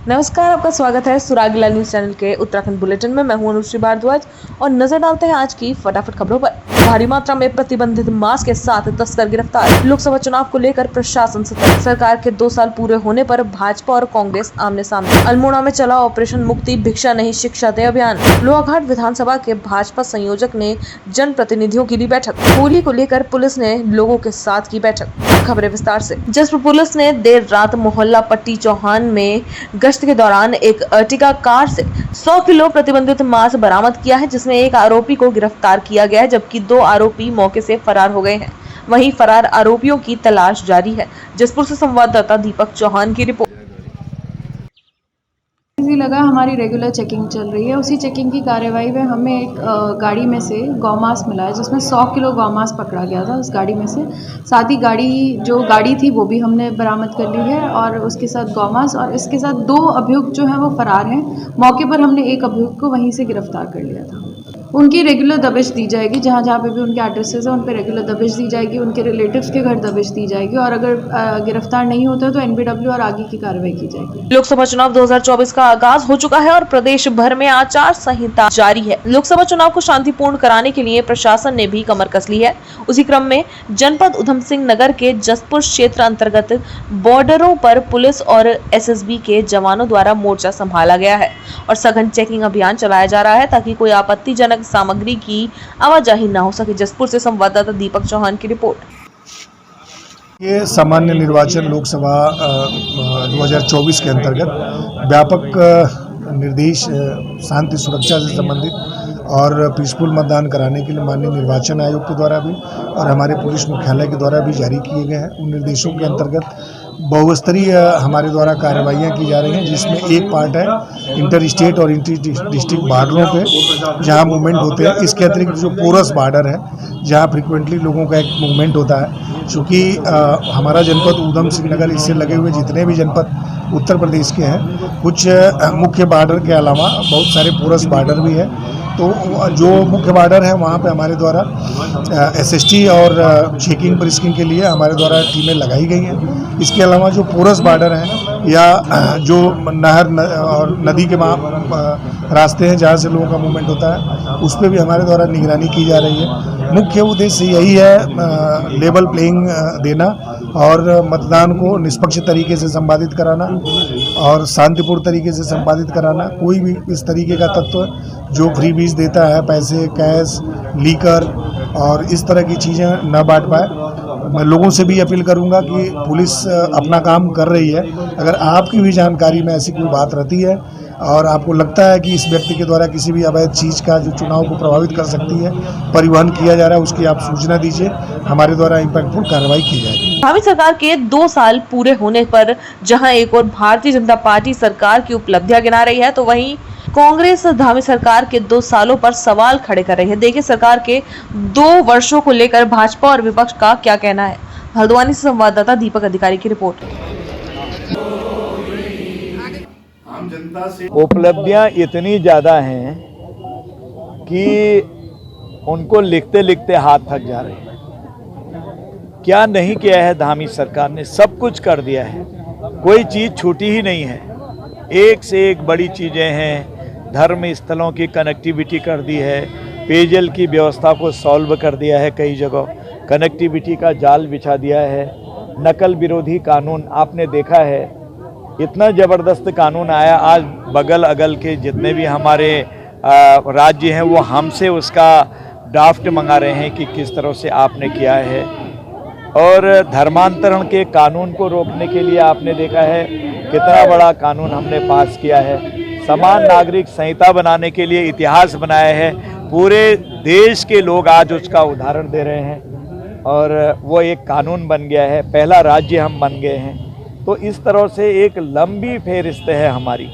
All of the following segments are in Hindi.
नमस्कार, आपका स्वागत है सुरागला न्यूज चैनल के उत्तराखंड बुलेटिन में। मैं हूं अनुश्री भारद्वाज और नजर डालते हैं आज की फटाफट खबरों पर। भारी मात्रा में प्रतिबंधित मांस के साथ तस्कर गिरफ्तार। लोकसभा चुनाव को लेकर प्रशासन सतर्क। सरकार के 2 साल पूरे होने पर भाजपा और कांग्रेस आमने सामने। अल्मोड़ा में चला ऑपरेशन मुक्ति भिक्षा नहीं शिक्षा दे अभियान। लोहाघाट विधानसभा के भाजपा संयोजक ने जन प्रतिनिधियों की ली बैठक। होली को लेकर पुलिस ने लोगों के साथ की बैठक। खबरें विस्तार से। जसपुर पुलिस ने देर रात मोहल्ला पट्टी चौहान में गश्त के दौरान एक अर्टिगा कार से 100 किलो प्रतिबंधित मांस बरामद किया है, जिसमें एक आरोपी को गिरफ्तार किया गया है, जबकि 2 आरोपी मौके से फरार हो गए हैं। वहीं फरार आरोपियों की तलाश जारी है। जसपुर से संवाददाता दीपक चौहान की रिपोर्ट। लगा हमारी रेगुलर चेकिंग चल रही है। उसी चेकिंग की कार्यवाही में हमें एक गाड़ी में से गौमांस मिला है, जिसमें 100 किलो गौमांस पकड़ा गया था। उस गाड़ी में से साथ ही गाड़ी थी वो भी हमने बरामद कर ली है, और उसके साथ गौमांस और इसके साथ 2 अभियुक्त जो हैं वो फरार हैं। मौके पर हमने एक अभियुक्त को वहीं से गिरफ्तार कर लिया था। उनकी रेगुलर दबिश दी जाएगी, जहाँ जहाँ पे भी उनके एड्रेसेस हैं उन पे रेगुलर दबिश दी जाएगी। उनके रिलेटिव्स के घर दबिश दी जाएगी, और अगर गिरफ्तार नहीं होता तो NBW और आगे की कार्रवाई की जाएगी। लोकसभा चुनाव 2024 का आगाज हो चुका है और प्रदेश भर में आचार संहिता जारी है। लोकसभा चुनाव को शांतिपूर्ण कराने के लिए प्रशासन ने भी कमर कस ली है। उसी क्रम में जनपद उधम सिंह नगर के जसपुर क्षेत्र अंतर्गत बॉर्डरों पर पुलिस और SSB के जवानों द्वारा मोर्चा संभाला गया है और सघन चेकिंग अभियान चलाया जा रहा है, ताकि कोई आपत्तिजनक सामग्री की आवाजाही न हो सके। जसपुर से संवाददाता दीपक चौहान की रिपोर्ट। ये सामान्य निर्वाचन लोकसभा 2024 के अंतर्गत व्यापक निर्देश शांति सुरक्षा से संबंधित और पीसफुल मतदान कराने के लिए माननीय निर्वाचन आयोग के द्वारा भी और हमारे पुलिस मुख्यालय के द्वारा भी जारी किए गए हैं। उन निर्देशों के अंतर्गत बहुस्तरीय हमारे द्वारा कार्रवाइयाँ की जा रही हैं, जिसमें एक पार्ट है इंटर स्टेट और इंटर डिस्ट्रिक्ट बॉर्डरों पे जहां मूवमेंट होते हैं। इसके अतिरिक्त जो पोरस बॉर्डर है, जहां फ्रिक्वेंटली लोगों का एक मूवमेंट होता है। चूँकि हमारा जनपद उधम सिंह नगर, इससे लगे हुए जितने भी जनपद उत्तर प्रदेश के हैं, कुछ मुख्य बॉर्डर के अलावा बहुत सारे पोरस बॉर्डर भी है। तो जो मुख्य बॉर्डर है वहाँ पे हमारे द्वारा SST और चेकिंग ब्रिस्किंग के लिए हमारे द्वारा टीमें लगाई गई हैं। इसके अलावा जो पोरस बॉर्डर हैं या जो नहर और नदी के रास्ते हैं जहाँ से लोगों का मूवमेंट होता है, उस पर भी हमारे द्वारा निगरानी की जा रही है। मुख्य उद्देश्य यही है लेवल प्लेइंग देना और मतदान को निष्पक्ष तरीके से संपादित कराना और शांतिपूर्ण तरीके से संपादित कराना। कोई भी इस तरीके का तत्व जो फ्री बीज देता है, पैसे, कैश, लीकर और इस तरह की चीज़ें न बांट पाए। मैं लोगों से भी अपील करूंगा कि पुलिस अपना काम कर रही है। अगर आपकी भी जानकारी में ऐसी कोई बात रहती है और आपको लगता है कि इस व्यक्ति के द्वारा किसी भी अवैध चीज़ का जो चुनाव को प्रभावित कर सकती है परिवहन किया जा रहा है, उसकी आप सूचना दीजिए। हमारे द्वारा इम्पैक्टफुल कार्रवाई की जाएगी। भावी सरकार के 2 साल पूरे होने पर जहां एक और भारतीय जनता पार्टी सरकार की उपलब्धियां गिना रही है, तो वहीं कांग्रेस धामी सरकार के 2 सालों पर सवाल खड़े कर रही है। देखिए सरकार के 2 वर्षों को लेकर भाजपा और विपक्ष का क्या कहना है। हल्द्वानी से संवाददाता दीपक अधिकारी की रिपोर्ट। उपलब्धियां इतनी ज़्यादा हैं कि उनको लिखते लिखते हाथ थक जा रहे हैं। क्या नहीं किया है धामी सरकार ने, सब कुछ कर दिया है, कोई चीज़ छूटी ही नहीं है। एक से एक बड़ी चीज़ें हैं। धर्म स्थलों की कनेक्टिविटी कर दी है, पेयजल की व्यवस्था को सॉल्व कर दिया है, कई जगह कनेक्टिविटी का जाल बिछा दिया है। नकल विरोधी कानून आपने देखा है, इतना ज़बरदस्त कानून आया। आज बगल अगल के जितने भी हमारे राज्य हैं वो हमसे उसका ड्राफ्ट मंगा रहे हैं कि किस तरह से आपने किया है। और धर्मांतरण के कानून को रोकने के लिए आपने देखा है कितना बड़ा कानून हमने पास किया है। समान नागरिक संहिता बनाने के लिए इतिहास बनाया है। पूरे देश के लोग आज उसका उदाहरण दे रहे हैं और वो एक कानून बन गया है। पहला राज्य हम बन गए हैं। तो इस तरह से एक लंबी फेहरिस्त है हमारी।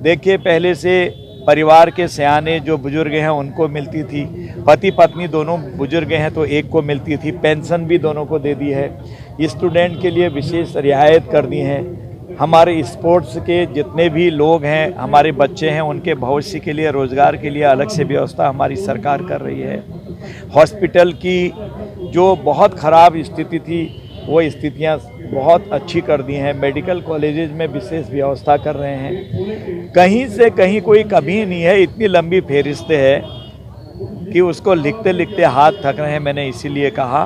देखिए, पहले से परिवार के सयाने जो बुजुर्ग हैं उनको मिलती थी, पति पत्नी दोनों बुजुर्ग हैं तो एक को मिलती थी, पेंशन भी दोनों को दे दी है। स्टूडेंट के लिए विशेष रियायत कर दी है। हमारे स्पोर्ट्स के जितने भी लोग हैं, हमारे बच्चे हैं, उनके भविष्य के लिए, रोज़गार के लिए अलग से व्यवस्था हमारी सरकार कर रही है। हॉस्पिटल की जो बहुत ख़राब स्थिति थी, वो स्थितियां बहुत अच्छी कर दी हैं। मेडिकल कॉलेजेस में विशेष व्यवस्था कर रहे हैं। कहीं से कहीं कोई कमी नहीं है। इतनी लंबी फेरिस्तें है कि उसको लिखते लिखते हाथ थक रहे हैं। मैंने इसीलिए कहा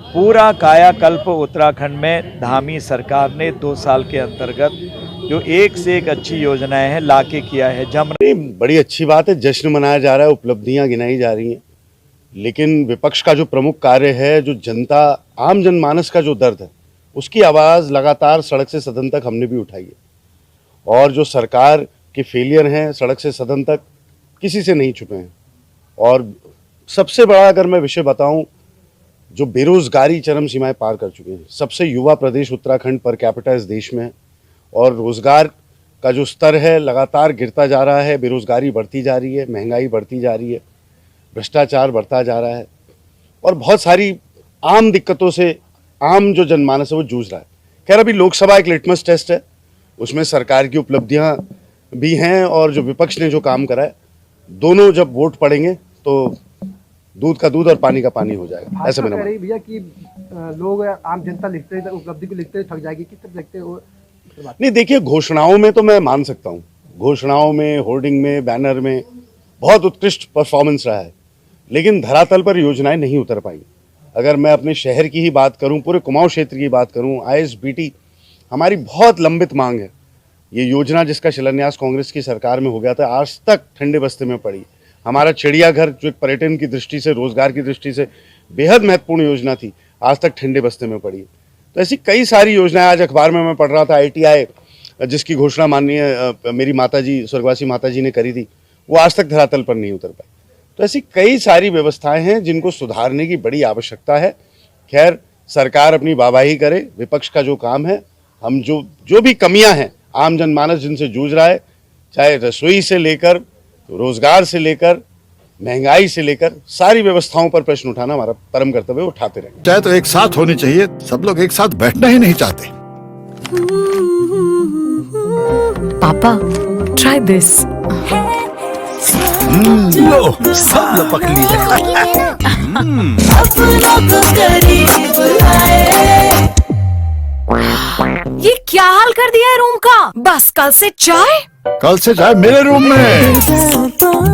पूरा कायाकल्प उत्तराखंड में धामी सरकार ने 2 साल के अंतर्गत जो एक से एक अच्छी योजनाएं हैं लाके किया है। बड़ी अच्छी बात है, जश्न मनाया जा रहा है, उपलब्धियां गिनाई जा रही हैं। लेकिन विपक्ष का जो प्रमुख कार्य है, जो जनता आम जनमानस का जो दर्द है, उसकी आवाज़ लगातार सड़क से सदन तक हमने भी उठाई है। और जो सरकार के फेलियर हैं सड़क से सदन तक किसी से नहीं छुपे हैं। और सबसे बड़ा अगर मैं विषय बताऊं, जो बेरोजगारी चरम सीमाएं पार कर चुके हैं। सबसे युवा प्रदेश उत्तराखंड पर कैपिटा इस देश में है और रोजगार का जो स्तर है लगातार गिरता जा रहा है। बेरोजगारी बढ़ती जा रही है, महंगाई बढ़ती जा रही है, भ्रष्टाचार बढ़ता जा रहा है और बहुत सारी आम दिक्कतों से आम जो जनमानस है वो जूझ रहा है। खैर, अभी लोकसभा एक लिटमस टेस्ट है, उसमें सरकार की उपलब्धियां भी हैं और जो विपक्ष ने जो काम करा है, दोनों जब वोट पड़ेंगे तो दूध का दूध और पानी का पानी हो जाएगा। ऐसा मैंने कह रही भैया कि लोग आम जनता लिखते उपलब्धि को लिखते थक जाएगी, किस तरह लिखते हो? नहीं, देखिए, घोषणाओं में तो मैं मान सकता हूँ, घोषणाओं में, होर्डिंग में, बैनर में बहुत उत्कृष्ट परफॉर्मेंस रहा है, लेकिन धरातल पर योजनाएं नहीं उतर पाई। अगर मैं अपने शहर की ही बात करूं, पूरे कुमाऊं क्षेत्र की बात करूं, ISBT हमारी बहुत लंबित मांग है। ये योजना जिसका शिलान्यास कांग्रेस की सरकार में हो गया था, आज तक ठंडे बस्ते में पड़ी। हमारा चिड़ियाघर जो एक पर्यटन की दृष्टि से, रोजगार की दृष्टि से बेहद महत्वपूर्ण योजना थी, आज तक ठंडे बस्ते में पड़ी। तो ऐसी कई सारी योजनाएं, आज अखबार में मैं पढ़ रहा था, ITI जिसकी घोषणा माननीय मेरी माताजी, स्वर्गवासी माताजी ने करी थी, वो आज तक धरातल पर नहीं उतर पाई। तो ऐसी कई सारी व्यवस्थाएं हैं जिनको सुधारने की बड़ी आवश्यकता है। खैर, सरकार अपनी वाहवाही करे, विपक्ष का जो काम है, हम जो भी कमियां हैं, आम जनमानस जिनसे जूझ रहा है, चाहे रसोई से लेकर, रोजगार से लेकर, महंगाई से लेकर, सारी व्यवस्थाओं पर प्रश्न उठाना हमारा परम कर्तव्य, उठाते रहेंगे। चाहे तो एक साथ होनी चाहिए, सब लोग एक साथ बैठना ही नहीं चाहते। पापा, ट्राई दिस। लो, सब लपक लिए। ये क्या हाल कर दिया है रूम का? बस कल से चाय। कल से चाय मेरे रूम में।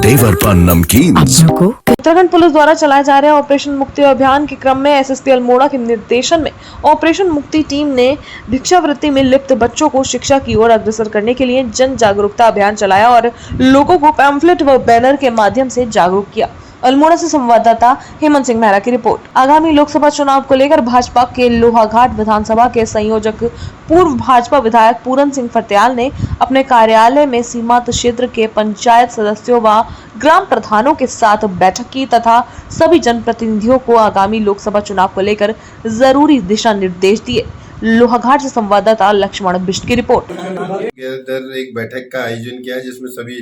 देवर पान नमकीन। उत्तराखंड पुलिस द्वारा चलाए जा रहे ऑपरेशन मुक्ति अभियान के क्रम में SSP अल्मोड़ा के निर्देशन में ऑपरेशन मुक्ति टीम ने भिक्षावृत्ति में लिप्त बच्चों को शिक्षा की ओर अग्रसर करने के लिए जन जागरूकता अभियान चलाया और लोगों को पैम्फलेट व बैनर के माध्यम से जागरूक किया। अल्मोड़ा से संवाददाता हेमंत सिंह मेहरा की रिपोर्ट। आगामी लोकसभा चुनाव को लेकर भाजपा के लोहाघाट विधानसभा के संयोजक पूर्व भाजपा विधायक पूरन सिंह फर्त्याल ने अपने कार्यालय में सीमांत क्षेत्र के पंचायत सदस्यों व ग्राम प्रधानों के साथ बैठक की तथा सभी जनप्रतिनिधियों को आगामी लोकसभा चुनाव को लेकर जरूरी दिशा निर्देश दिए। लोहाघाट से संवाददाता लक्ष्मण बिष्ट की रिपोर्ट। इधर एक बैठक का आयोजन किया जिसमें सभी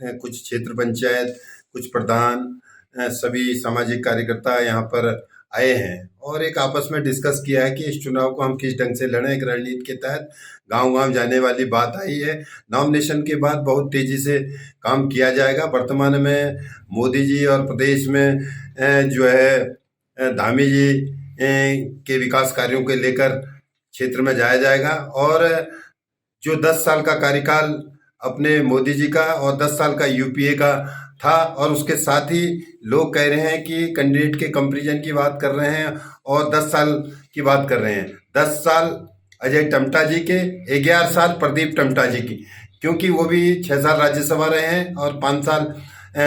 कुछ क्षेत्र पंचायत, कुछ प्रधान, सभी सामाजिक कार्यकर्ता यहाँ पर आए हैं और एक आपस में डिस्कस किया है कि इस चुनाव को हम किस ढंग से लड़ें। एक रणनीति के तहत गांव-गांव जाने वाली बात आई है। नॉमिनेशन के बाद बहुत तेजी से काम किया जाएगा। वर्तमान में मोदी जी और प्रदेश में जो है धामी जी के विकास कार्यों को लेकर क्षेत्र में जाया जाएगा और जो 10 साल का कार्यकाल अपने मोदी जी का और 10 साल का यूपीए का था और उसके साथ ही लोग कह रहे हैं कि कैंडिडेट के कंपैरिजन की बात कर रहे हैं और 10 साल की बात कर रहे हैं। 10 साल अजय टम्टा जी के, 11 साल प्रदीप टम्टा जी की, क्योंकि वो भी 6 साल राज्यसभा रहे हैं और 5 साल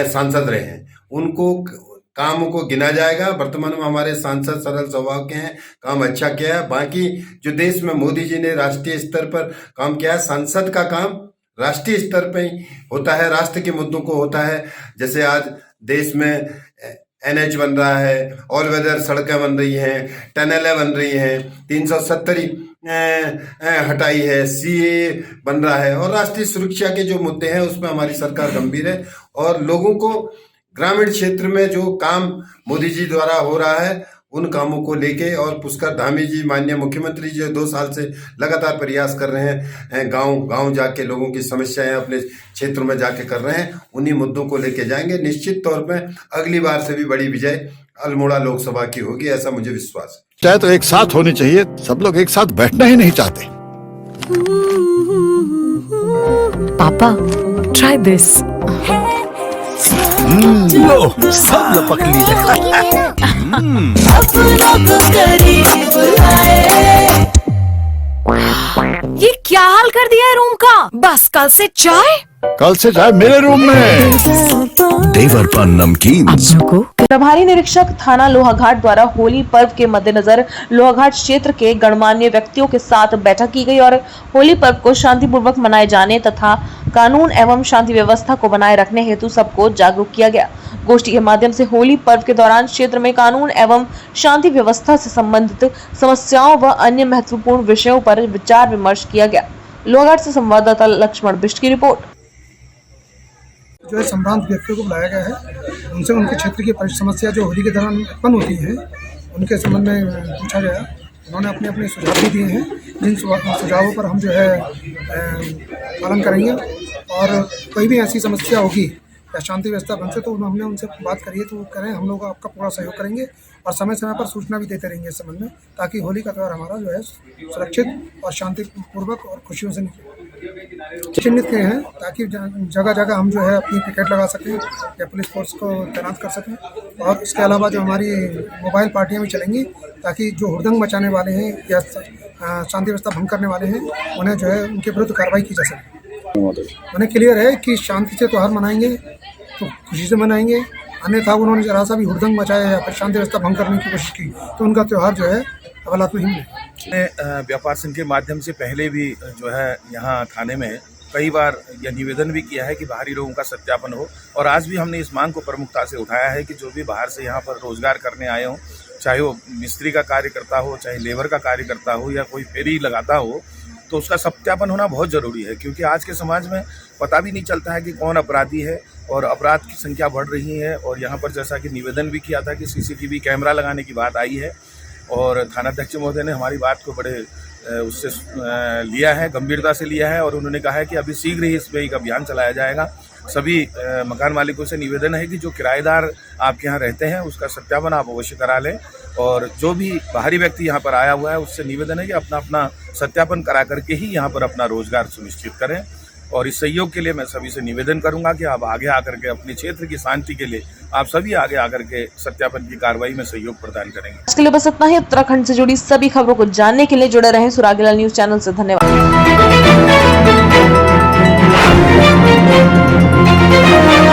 सांसद रहे हैं। उनको कामों को गिना जाएगा। वर्तमान में हमारे सांसद सरल स्वभाव के हैं, काम अच्छा किया है। बाकी जो देश में मोदी जी ने राष्ट्रीय स्तर पर काम किया है, सांसद का काम राष्ट्रीय स्तर पे ही होता है, राष्ट्र के मुद्दों को होता है। जैसे आज देश में NH बन रहा है, ऑल वेदर सड़कें बन रही हैं, टनलें बन रही हैं, 370 हटाई है, CA बन रहा है और राष्ट्रीय सुरक्षा के जो मुद्दे हैं उसमें हमारी सरकार गंभीर है और लोगों को ग्रामीण क्षेत्र में जो काम मोदी जी द्वारा हो रहा है उन कामों को लेके और पुष्कर धामी जी, माननीय मुख्यमंत्री जी 2 साल से लगातार प्रयास कर रहे हैं, गांव जाके लोगों की समस्याएं अपने क्षेत्रों में जाके कर रहे हैं, उन्हीं मुद्दों को लेके जाएंगे। निश्चित तौर पे अगली बार से भी बड़ी विजय अल्मोड़ा लोकसभा की होगी, ऐसा मुझे विश्वास है। चाहे तो एक साथ होनी चाहिए, सब लोग एक साथ बैठना ही नहीं चाहते। पापा ट्राई दिस। लो सब लपक लिए। ये क्या हाल कर दिया है रूम का? बस कल से चाय। कल से चाय मेरे रूम में। देवर पान नमकीन। प्रभारी निरीक्षक थाना लोहाघाट द्वारा होली पर्व के मद्देनजर लोहाघाट क्षेत्र के गणमान्य व्यक्तियों के साथ बैठक की गई और होली पर्व को शांतिपूर्वक मनाए जाने तथा कानून एवं शांति व्यवस्था को बनाए रखने हेतु सबको जागरूक किया गया। गोष्ठी के माध्यम से होली पर्व के दौरान क्षेत्र में कानून एवं शांति व्यवस्था से संबंधित समस्याओं व अन्य महत्वपूर्ण विषयों पर विचार विमर्श किया गया। लोहाघाट से संवाददाता लक्ष्मण बिष्ट की रिपोर्ट। जो है संभ्रांत व्यक्तियों को बुलाया गया है, उनसे उनके क्षेत्र की समस्या जो होली के दौरान उत्पन्न होती है उनके संबंध में पूछा गया। उन्होंने अपने अपने सुझाव भी दिए हैं, जिन सुझावों पर हम जो है पालन करेंगे और कोई भी ऐसी समस्या होगी या शांति व्यवस्था बन से तो हमने उनसे बात करी है तो वो करें, हम लोग आपका पूरा सहयोग करेंगे और समय समय पर सूचना भी देते रहेंगे इस संबंध में, ताकि होली का त्यौहार हमारा जो है सुरक्षित और शांतिपूर्वक और खुशियों से निकले। चिन्हित किए हैं ताकि जगह जगह हम जो है अपनी पिकेट लगा सकें या पुलिस फोर्स को तैनात कर सकें और इसके अलावा जो हमारी मोबाइल पार्टियां भी चलेंगी ताकि जो हुड़दंग मचाने वाले हैं या शांति व्यवस्था भंग करने वाले हैं उन्हें जो है उनके विरुद्ध कार्रवाई की जा सके। उन्हें क्लियर है कि शांति से त्यौहार मनाएंगे तो खुशी से मनाएंगे, अन्यथा उन्होंने जरा सा भी हुड़दंग मचाया या फिर शांति व्यवस्था भंग करने की कोशिश की तो उनका त्यौहार जो है हवालात में ही मिलेगा। व्यापार संघ के माध्यम से पहले भी जो है यहाँ थाने में कई बार यह निवेदन भी किया है कि बाहरी लोगों का सत्यापन हो और आज भी हमने इस मांग को प्रमुखता से उठाया है कि जो भी बाहर से यहाँ पर रोजगार करने आए हों, चाहे वो मिस्त्री का कार्य करता हो, चाहे लेबर का कार्य करता हो या कोई फेरी लगाता हो, तो उसका सत्यापन होना बहुत ज़रूरी है क्योंकि आज के समाज में पता भी नहीं चलता है कि कौन अपराधी है और अपराध की संख्या बढ़ रही है। और यहाँ पर जैसा कि निवेदन भी किया था कि CCTV कैमरा लगाने की बात आई है और थानाध्यक्ष महोदय ने हमारी बात को बड़े उससे लिया है, गंभीरता से लिया है और उन्होंने कहा है कि अभी शीघ्र ही इस पर एक अभियान चलाया जाएगा। सभी मकान मालिकों से निवेदन है कि जो किराएदार आपके यहाँ रहते हैं उसका सत्यापन आप अवश्य करा लें और जो भी बाहरी व्यक्ति यहाँ पर आया हुआ है उससे निवेदन है कि अपना अपना सत्यापन करा करके ही यहाँ पर अपना रोजगार सुनिश्चित करें। और इस सहयोग के लिए मैं सभी से निवेदन करूंगा कि आप आगे आकर के अपने क्षेत्र की शांति के लिए आप सभी आगे आकर के सत्यापन की कार्रवाई में सहयोग प्रदान करेंगे। इसके लिए बस इतना ही। उत्तराखंड से जुड़ी सभी खबरों को जानने के लिए जुड़े रहें सुरागीला न्यूज चैनल से। धन्यवाद।